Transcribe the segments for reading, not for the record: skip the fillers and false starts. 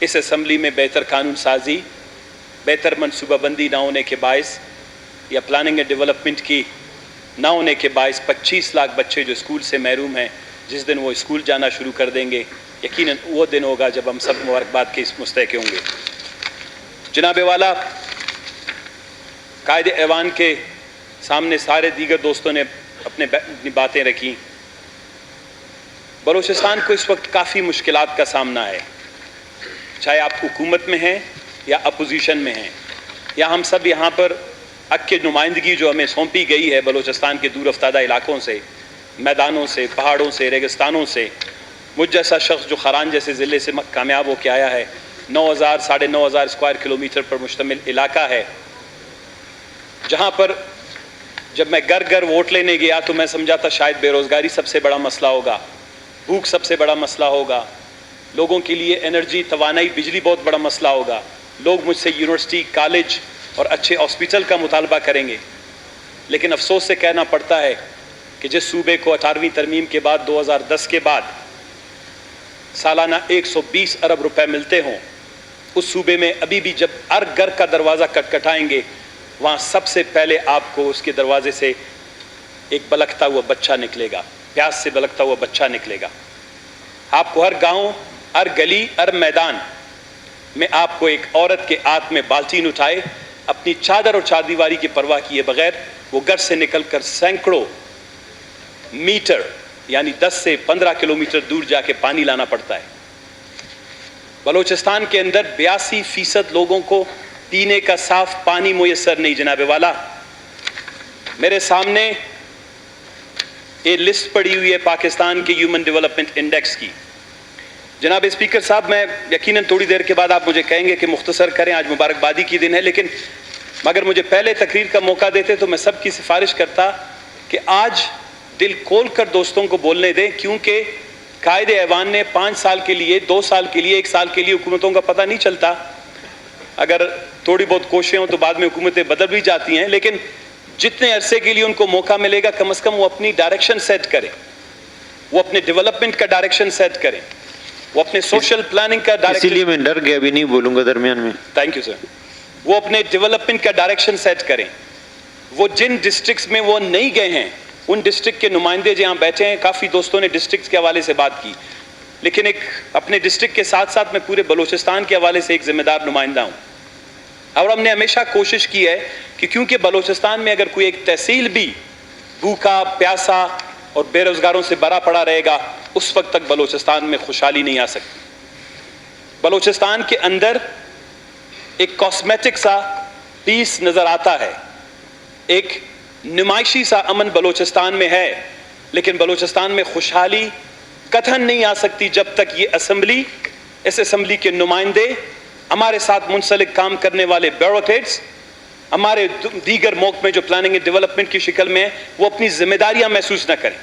اس assembly میں بہتر قانون سازی، بہتر منصوبہ بندی نہ ہونے کے باعث یا پلاننگ اینڈ ڈیولپمنٹ کی نہ ہونے کے باعث 25 لاکھ بچے جو اسکول سے محروم ہیں، جس دن وہ اسکول جانا شروع کر دیں گے یقیناً وہ دن ہوگا جب ہم سب مبارکباد کے اس مستحق ہوں گے۔ جناب والا، قائد ایوان کے سامنے سارے دیگر دوستوں نے اپنی باتیں رکھی۔ بلوچستان کو اس وقت کافی مشکلات کا سامنا ہے، چاہے آپ حکومت میں ہیں یا اپوزیشن میں ہیں، یا ہم سب یہاں پر حق کی نمائندگی جو ہمیں سونپی گئی ہے بلوچستان کے دور افتادہ علاقوں سے، میدانوں سے، پہاڑوں سے، ریگستانوں سے، مجھ جیسا شخص جو خران جیسے ضلع سے کامیاب ہو کے آیا ہے، 9,000-9,500 اسکوائر کلومیٹر پر مشتمل علاقہ ہے، جہاں پر جب میں گھر گھر ووٹ لینے گیا تو میں سمجھا تھا شاید بے روزگاری سب سے بڑا مسئلہ ہوگا، بھوک سب سے بڑا مسئلہ ہوگا، لوگوں کے لیے انرجی، توانائی، بجلی بہت بڑا مسئلہ ہوگا، لوگ مجھ سے یونیورسٹی، کالج اور اچھے ہاسپٹل کا مطالبہ کریں گے۔ لیکن افسوس سے کہنا پڑتا ہے کہ جس صوبے کو 18ویں ترمیم کے بعد 2010 کے بعد سالانہ 120 ارب روپے ملتے ہوں، اس صوبے میں ابھی بھی جب ہر گھر کا دروازہ کٹکھٹائیں گے، وہاں سب سے پہلے آپ کو اس کے دروازے سے ایک بلکتا ہوا بچہ نکلے گا، پیاس سے بلکتا ہوا بچہ نکلے گا۔ آپ کو ہر گاؤں، ہر گلی، ہر میدان میں آپ کو ایک عورت کے ہاتھ میں بالٹین اٹھائے، اپنی چادر اور چاردیواری کی پرواہ کیے بغیر وہ گھر سے نکل کر سینکڑوں میٹر یعنی 10 سے 15 کلومیٹر دور جا کے پانی لانا پڑتا ہے۔ بلوچستان کے اندر 82% لوگوں کو پینے کا صاف پانی میسر نہیں۔ جناب والا، میرے سامنے یہ لسٹ پڑی ہوئی ہے پاکستان کے ہیومن ڈیولپمنٹ انڈیکس کی۔ جناب اسپیکر صاحب، میں یقیناً تھوڑی دیر کے بعد آپ مجھے کہیں گے کہ مختصر کریں، آج مبارکبادی کی دن ہے، لیکن اگر مجھے پہلے تقریر کا موقع دیتے تو میں سب کی سفارش کرتا کہ آج دل کھول کر دوستوں کو بولنے دیں، کیونکہ قائد ایوان نے 5 سال کے لیے، 2 سال کے لیے، 1 سال کے لیے حکومتوں کا پتہ نہیں چلتا، اگر تھوڑی بہت کوششیں ہوں تو بعد میں حکومتیں بدل بھی جاتی ہیں، لیکن جتنے عرصے کے لیے ان کو موقع ملے گا کم از کم وہ اپنی ڈائریکشن سیٹ کریں، وہ اپنے ڈیولپمنٹ کا ڈائریکشن سیٹ کریں، وہ اپنے سوشل پلاننگ کا ڈائریکشن، اسی لیے میں ڈر گیا، بھی نہیں بولوں گا درمیان میں۔ Thank you sir. وہ اپنے ڈیولپمنٹ کا ڈائریکشن سیٹ کریں۔ وہ جن ڈسٹرکٹس میں وہ نہیں گئے ہیں ان ڈسٹرکٹ کے نمائندے جہاں بیٹھے ہیں، کافی دوستوں نے ڈسٹرکٹس کے حوالے سے بات کی، لیکن ایک اپنے ڈسٹرکٹ کے ساتھ ساتھ میں پورے بلوچستان کے حوالے سے ایک ذمہ دار نمائندہ ہوں، اور ہم نے ہمیشہ کوشش کی ہے کہ کیونکہ بلوچستان میں اگر کوئی ایک تحصیل بھی بھوکا، پیاسا اور بے روزگاروں سے بھرا پڑا رہے گا، اس وقت تک بلوچستان میں خوشحالی نہیں آ سکتی۔ بلوچستان کے اندر ایک کاسمیٹک سا پیس نظر آتا ہے، ایک نمائشی سا امن بلوچستان میں ہے، لیکن بلوچستان میں خوشحالی قطعاً نہیں آ سکتی جب تک یہ اسمبلی، اس اسمبلی کے نمائندے، ہمارے ساتھ منسلک کام کرنے والے بیوروکریٹس، ہمارے دیگر موقع میں جو پلاننگ اینڈ ڈیولپمنٹ کی شکل میں وہ اپنی ذمہ داریاں محسوس نہ کریں۔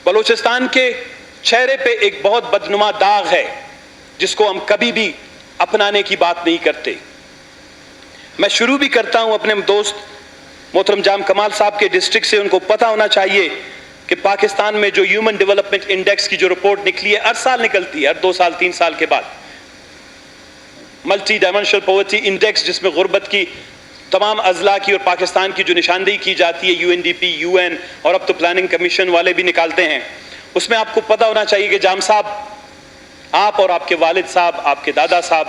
بلوچستان کے چہرے پہ ایک بہت بدنما داغ ہے جس کو ہم کبھی بھی اپنانے کی بات نہیں کرتے۔ میں شروع بھی کرتا ہوں اپنے دوست محترم جام کمال صاحب کے ڈسٹرکٹ سے۔ ان کو پتہ ہونا چاہیے کہ پاکستان میں جو ہیومن ڈیولپمنٹ انڈیکس کی جو رپورٹ نکلی ہے، ہر سال نکلتی ہے، ہر 2 سال 3 سال کے بعد، ملٹی ڈائمینشنل پاورٹی انڈیکس، جس میں غربت کی تمام اضلاع کی اور پاکستان کی جو نشاندہی کی جاتی ہے، UNDP، UN اور اب تو پلاننگ کمیشن والے بھی نکالتے ہیں، اس میں آپ کو پتہ ہونا چاہیے کہ جام صاحب، آپ اور آپ کے والد صاحب، آپ کے دادا صاحب،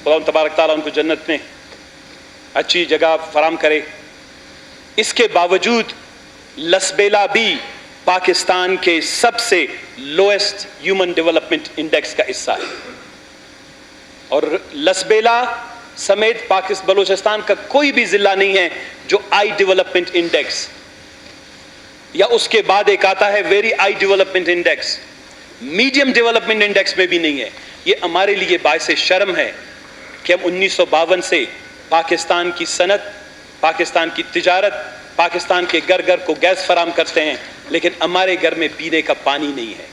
خدا تبارک تعالیٰ ان کو جنت میں اچھی جگہ فراہم کرے، اس کے باوجود لسبیلا بھی پاکستان کے سب سے لوئسٹ ہیومن ڈیولپمنٹ انڈیکس کا حصہ ہے، اور لسبیلا سمیت بلوچستان کا کوئی بھی ضلع نہیں ہے جو آئی ڈیولپمنٹ انڈیکس یا اس کے بعد ایک آتا ہے very I development index, medium development index میں بھی نہیں ہے۔ یہ ہمارے لیے باعث شرم ہے کہ ہم 1952 سے پاکستان کی صنعت، پاکستان کی تجارت، پاکستان کے گھر گھر کو گیس فراہم کرتے ہیں، لیکن ہمارے گھر میں پینے کا پانی نہیں ہے،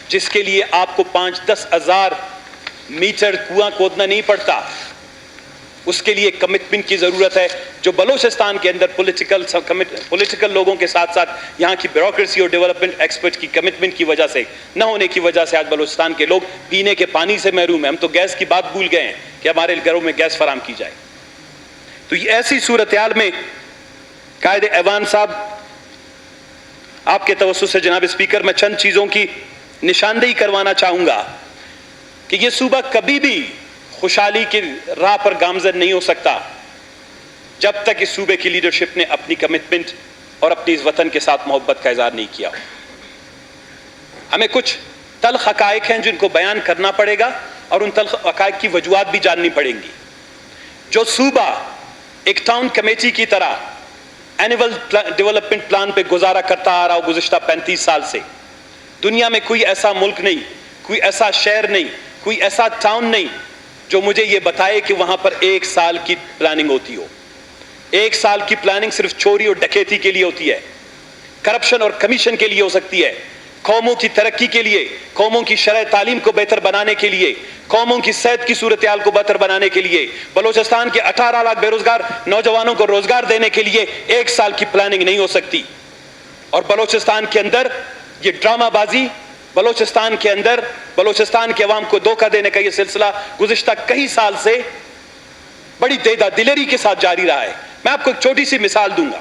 جس کے لیے آپ کو 5-10 ہزار میٹر کنواں کھودنا نہیں پڑتا، اس کے لیے کمٹمنٹ کی ضرورت ہے۔ جو بلوچستان کے اندر پولیٹیکل لوگوں کے ساتھ ساتھ یہاں کی بیوروکریسی اور ڈیولپمنٹ ایکسپرٹ کی کمٹمنٹ کی وجہ سے نہ ہونے کی وجہ سے آج بلوچستان کے لوگ پینے کے پانی سے محروم ہیں. ہم تو گیس کی بات بھول گئے ہیں کہ ہمارے گھروں میں گیس فراہم کی جائے. تو یہ ایسی صورتحال میں قائد ایوان صاحب آپ کے توسط سے جناب اسپیکر میں چند چیزوں کی نشاندہی کروانا چاہوں گا کہ یہ صوبہ کبھی بھی خوشحالی کی راہ پر گامزن نہیں ہو سکتا جب تک اس صوبے کی لیڈرشپ نے اپنی کمٹمنٹ اور اپنی اس وطن کے ساتھ محبت کا اظہار نہیں کیا. ہمیں کچھ تلخ حقائق ہیں جن کو بیان کرنا پڑے گا اور ان تلخ حقائق کی وجوہات بھی جاننی پڑیں گی. جو صوبہ ایک ٹاؤن کمیٹی کی طرح اینول ڈیولپمنٹ پلان پہ گزارا کرتا آ رہا ہو گزشتہ 35 سال سے, دنیا میں کوئی ایسا ملک نہیں, کوئی ایسا شہر نہیں, کوئی ایسا ٹاؤن نہیں جو مجھے یہ بتائے کہ وہاں پر 1 سال کی پلاننگ ہوتی ہو. 1 سال کی پلاننگ صرف چوری اور ڈکیتی کے لیے ہوتی ہے, کرپشن اور کمیشن کے لیے ہو سکتی ہے, قوموں کی ترقی کے لیے, قوموں کی شرح تعلیم کو بہتر بنانے کے لیے, قوموں کی صحت کی صورتحال کو بہتر بنانے کے لیے, بلوچستان کے 18 لاکھ بے روزگار نوجوانوں کو روزگار دینے کے لیے 1 سال کی پلاننگ نہیں ہو سکتی. اور بلوچستان کے اندر یہ ڈرامہ بازی, بلوچستان کے اندر بلوچستان کے عوام کو دھوکہ دینے کا یہ سلسلہ گزشتہ کئی سال سے بڑی دلیری کے ساتھ جاری رہا ہے. میں آپ کو ایک چھوٹی سی مثال دوں گا.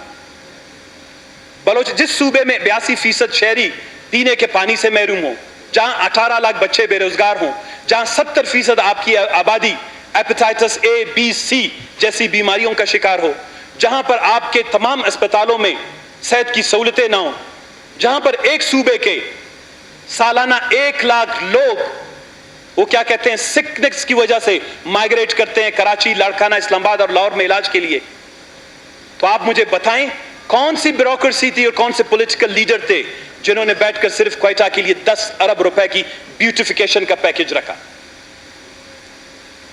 جس صوبے میں 82% شہری پینے کے پانی سے محروم ہوں, جہاں 18 لاکھ بچے بے روزگار ہوں, جہاں 70% آپ کی آبادی ہیپیٹائٹس A, B, C جیسی بیماریوں کا شکار ہو, جہاں پر آپ کے تمام اسپتالوں میں صحت کی سہولتیں نہ ہوں, جہاں پر ایک صوبے کے سالانہ 1 لاکھ لوگ وہ کیا کہتے ہیں سکنس کی وجہ سے مائگریٹ کرتے ہیں کراچی, لاڑکانہ, اسلام آباد اور لاہور میں علاج کے لیے, تو آپ مجھے بتائیں کون سی بیوروکریسی تھی اور کون سے پولیٹیکل لیڈر تھے جنہوں نے بیٹھ کر صرف کوئٹہ کے لیے 10 ارب روپے کی بیوٹیفیکیشن کا پیکج رکھا؟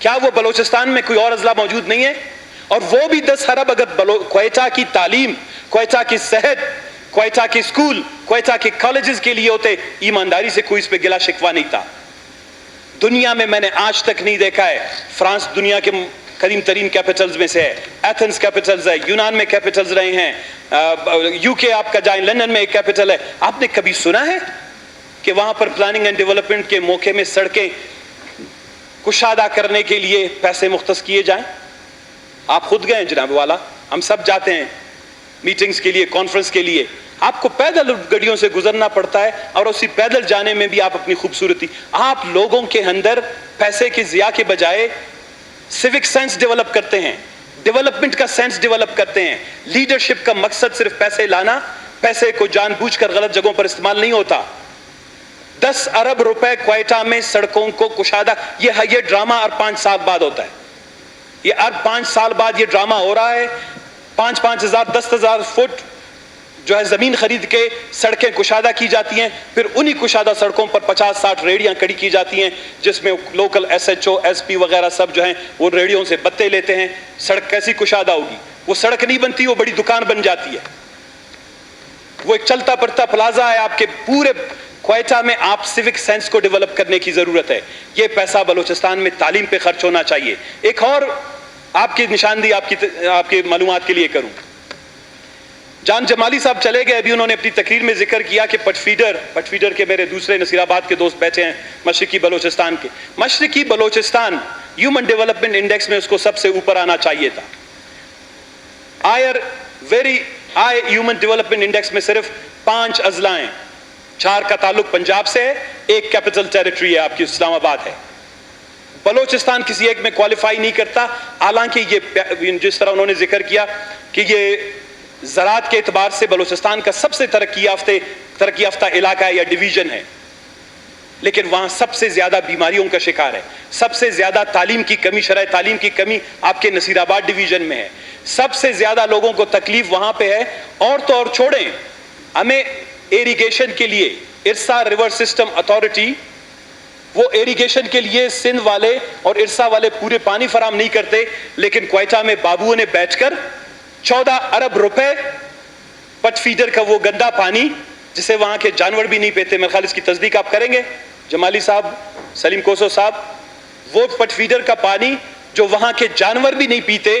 کیا وہ بلوچستان میں کوئی اور اضلاع موجود نہیں ہے؟ اور وہ بھی 10 ارب اگر کوئٹہ کی تعلیم, کوئٹہ کی صحت, کوئٹہ کے اسکول, کوئٹہ کے کالجز کے لیے ہوتے, ایمانداری سے کوئی اس پہ گلا شکوہ نہیں تھا. دنیا میں نے آج تک نہیں دیکھا ہے, فرانس دنیا کے قدیم ترین کیپٹلز میں سے ہے, ایتھنز کیپٹلز ہے, یونان میں کیپٹلز رہے ہیں, UK آپ کا جائیں, لندن میں ایک کیپٹل ہے. آپ نے کبھی سنا ہے کہ وہاں پر پلاننگ اینڈ ڈیولپمنٹ کے موقع میں سڑکیں کشادہ کرنے کے لیے پیسے مختص کیے جائیں؟ آپ خود گئے جناب والا, ہم سب جاتے ہیں میٹنگز کے لیے, کانفرنس کے لیے, آپ کو پیدل گاڑیوں سے گزرنا پڑتا ہے اور اسی پیدل جانے میں بھی آپ اپنی خوبصورتی, آپ لوگوں کے اندر پیسے کی ضیاع کے بجائے سیوک سینس ڈیولپ کرتے ہیں, ڈیولپمنٹ کا سینس ڈیولپ کرتے ہیں. لیڈرشپ کا مقصد صرف پیسے لانا, پیسے کو جان بوجھ کر غلط جگہوں پر استعمال نہیں ہوتا. 10 ارب روپے کوئٹہ میں سڑکوں کو کشادہ, یہ ڈرامہ اور 5 سال بعد ہوتا ہے. یہ 5 سال بعد یہ ڈرامہ ہو رہا ہے. 5-5 ہزار 10,000 فٹ جو ہے زمین خرید کے سڑکیں کشادہ کی جاتی ہیں, پھر انہی کشادہ سڑکوں پر 50-60 ریڑیاں کھڑی کی جاتی ہیں جس میں لوکل SHO, SP وغیرہ سب جو ہیں وہ ریڑیوں سے بتے لیتے ہیں. سڑک کیسی کشادہ ہوگی؟ وہ سڑک نہیں بنتی, وہ بڑی دکان بن جاتی ہے. وہ ایک چلتا پڑتا پلازا ہے. آپ کے پورے کوئٹہ میں آپ سیوک سینس کو ڈیولپ کرنے کی ضرورت ہے. یہ پیسہ بلوچستان میں تعلیم پہ خرچ ہونا چاہیے. ایک اور آپ کی نشاندہی آپ کی معلومات کے لیے کروں. جان جمالی صاحب چلے گئے, ابھی انہوں نے اپنی تقریر میں ذکر کیا کہ پٹ فیڈر کے میرے دوسرے نصیر آباد کے دوست بیٹھے ہیں مشرقی بلوچستان کے. مشرقی بلوچستان ہیومن ڈیولپمنٹ انڈیکس میں اس کو سب سے اوپر آنا چاہیے تھا. Very high human development index میں صرف 5 اضلاع ہیں. 4 کا تعلق پنجاب سے ہے, ایک کیپٹل ٹیریٹری ہے آپ کی اسلام آباد ہے. بلوچستان کسی ایک میں کوالیفائی نہیں کرتا, حالانکہ یہ جس طرح انہوں نے ذکر کیا کہ یہ زراعت کے اعتبار سے بلوچستان کا سب سے ترقی یافتہ علاقہ ہے یا ڈویژن ہے, لیکن وہاں سب سے زیادہ بیماریوں کا شکار ہے. سب سے زیادہ تعلیم کی کمی, شرح تعلیم کی کمی آپ کے نصیر آباد ڈویژن میں ہے. سب سے زیادہ لوگوں کو تکلیف وہاں پہ ہے. اور تو اور چھوڑیں, ہمیں ایریگیشن کے لیے ارسا ریور سسٹم اتھارٹی, وہ ایریگیشن کے لیے سندھ والے اور ارسا والے پورے پانی فراہم نہیں کرتے, لیکن کوئٹہ میں بابوؤں نے بیٹھ کر 14 ارب روپے پٹ فیڈر کا وہ گندا پانی جسے وہاں کے جانور بھی نہیں پیتے, میرے خیال اس کی تصدیق آپ کریں گے جمالی صاحب, سلیم کوسو صاحب, وہ پٹ فیڈر کا پانی جو وہاں کے جانور بھی نہیں پیتے,